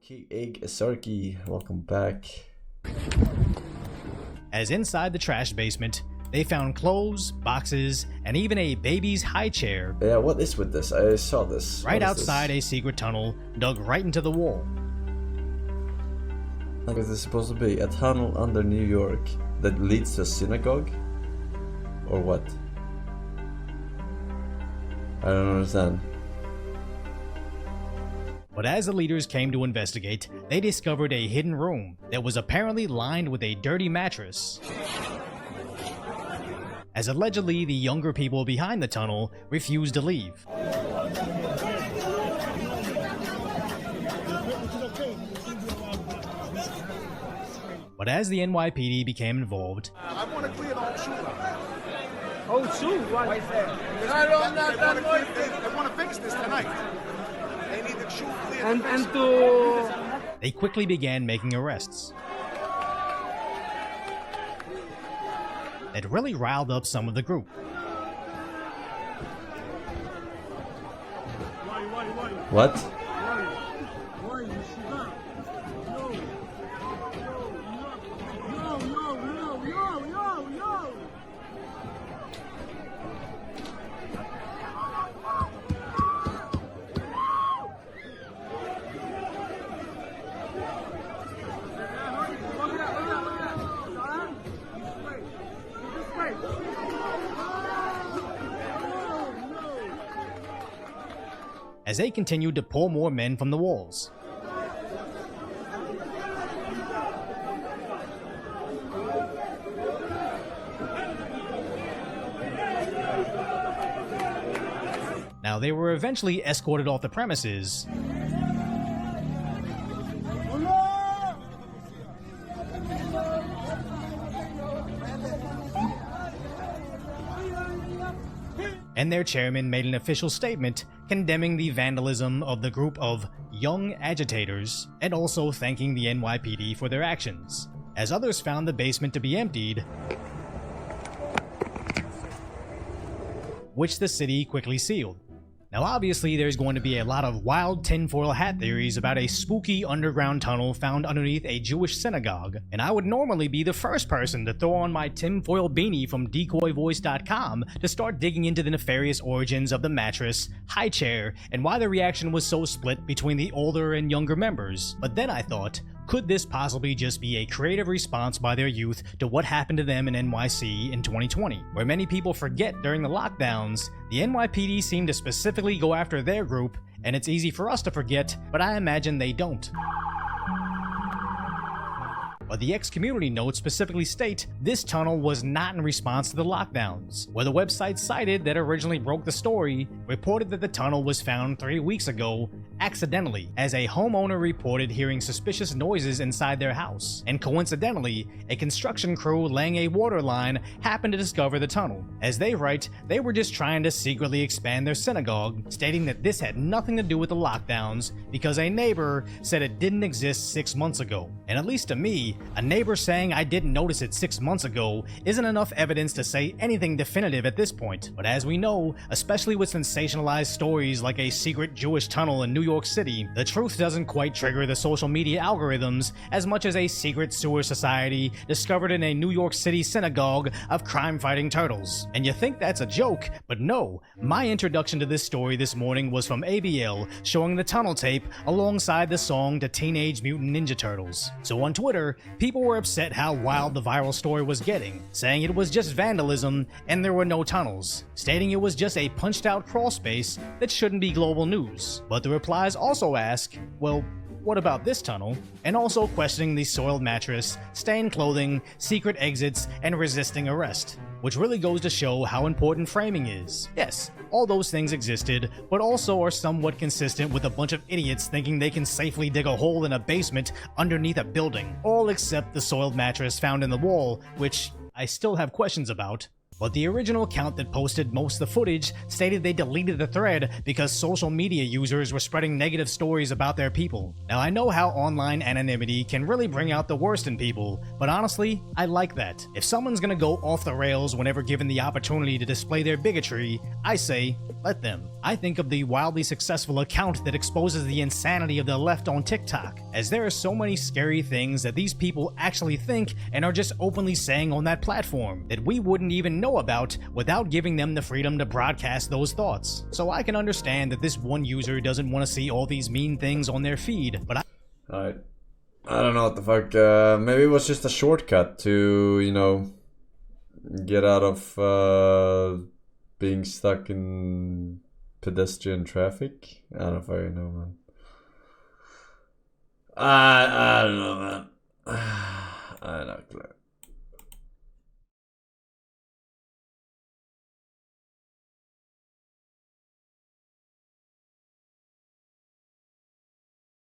Sarky, welcome back. As inside the trash basement, they found clothes, boxes, and even a baby's high chair. Yeah, what is with this? I saw this. Right outside a secret tunnel dug right into the wall. Like, is this supposed to be a tunnel under New York that leads to a synagogue? Or what? I don't understand. But as the leaders came to investigate, they discovered a hidden room that was apparently lined with a dirty mattress, as allegedly the younger people behind the tunnel refused to leave. But as the NYPD became involved, I want to clear the whole shoe line. Oh, shoot! Why is that? They want to fix this tonight. They need the shoe cleared. And to... they quickly began making arrests. It really riled up some of the group. What? As they continued to pull more men from the walls. Now, they were eventually escorted off the premises, and their chairman made an official statement condemning the vandalism of the group of young agitators and also thanking the NYPD for their actions, as others found the basement to be emptied, which the city quickly sealed. Now obviously there's going to be a lot of wild tinfoil hat theories about a spooky underground tunnel found underneath a Jewish synagogue, and I would normally be the first person to throw on my tinfoil beanie from decoyvoice.com to start digging into the nefarious origins of the mattress, high chair, and why the reaction was so split between the older and younger members. But then I thought, could this possibly just be a creative response by their youth to what happened to them in NYC in 2020? Where many people forget during the lockdowns, the NYPD seemed to specifically go after their group, and it's easy for us to forget, but I imagine they don't. But the X-Community notes specifically state this tunnel was not in response to the lockdowns, where the website cited that originally broke the story reported that the tunnel was found 3 weeks ago accidentally, as a homeowner reported hearing suspicious noises inside their house, and coincidentally, a construction crew laying a water line happened to discover the tunnel. As they write, they were just trying to secretly expand their synagogue, stating that this had nothing to do with the lockdowns because a neighbor said it didn't exist 6 months ago. And at least to me, a neighbor saying I didn't notice it 6 months ago isn't enough evidence to say anything definitive at this point. But as we know, especially with sensationalized stories like a secret Jewish tunnel in New York City, the truth doesn't quite trigger the social media algorithms as much as a secret sewer society discovered in a New York City synagogue of crime-fighting turtles. And you think that's a joke, but no. My introduction to this story this morning was from ABL showing the tunnel tape alongside the song to Teenage Mutant Ninja Turtles. So on Twitter, people were upset how wild the viral story was getting, saying it was just vandalism and there were no tunnels, stating it was just a punched out crawl space that shouldn't be global news. But the replies also ask, well, what about this tunnel? And also questioning the soiled mattress, stained clothing, secret exits, and resisting arrest. Which really goes to show how important framing is. Yes, all those things existed, but also are somewhat consistent with a bunch of idiots thinking they can safely dig a hole in a basement underneath a building. All except the soiled mattress found in the wall, which I still have questions about. But the original account that posted most of the footage stated they deleted the thread because social media users were spreading negative stories about their people. Now I know how online anonymity can really bring out the worst in people, but honestly, I like that. If someone's gonna go off the rails whenever given the opportunity to display their bigotry, I say, let them. I think of the wildly successful account that exposes the insanity of the left on TikTok, as there are so many scary things that these people actually think and are just openly saying on that platform that we wouldn't even know about without giving them the freedom to broadcast those thoughts. So I can understand that this one user doesn't want to see all these mean things on their feed, but Alright. I don't know what the fuck. Maybe it was just a shortcut to, you know, get out of being stuck in pedestrian traffic. I don't fucking know, man. I don't know, man. I don't know.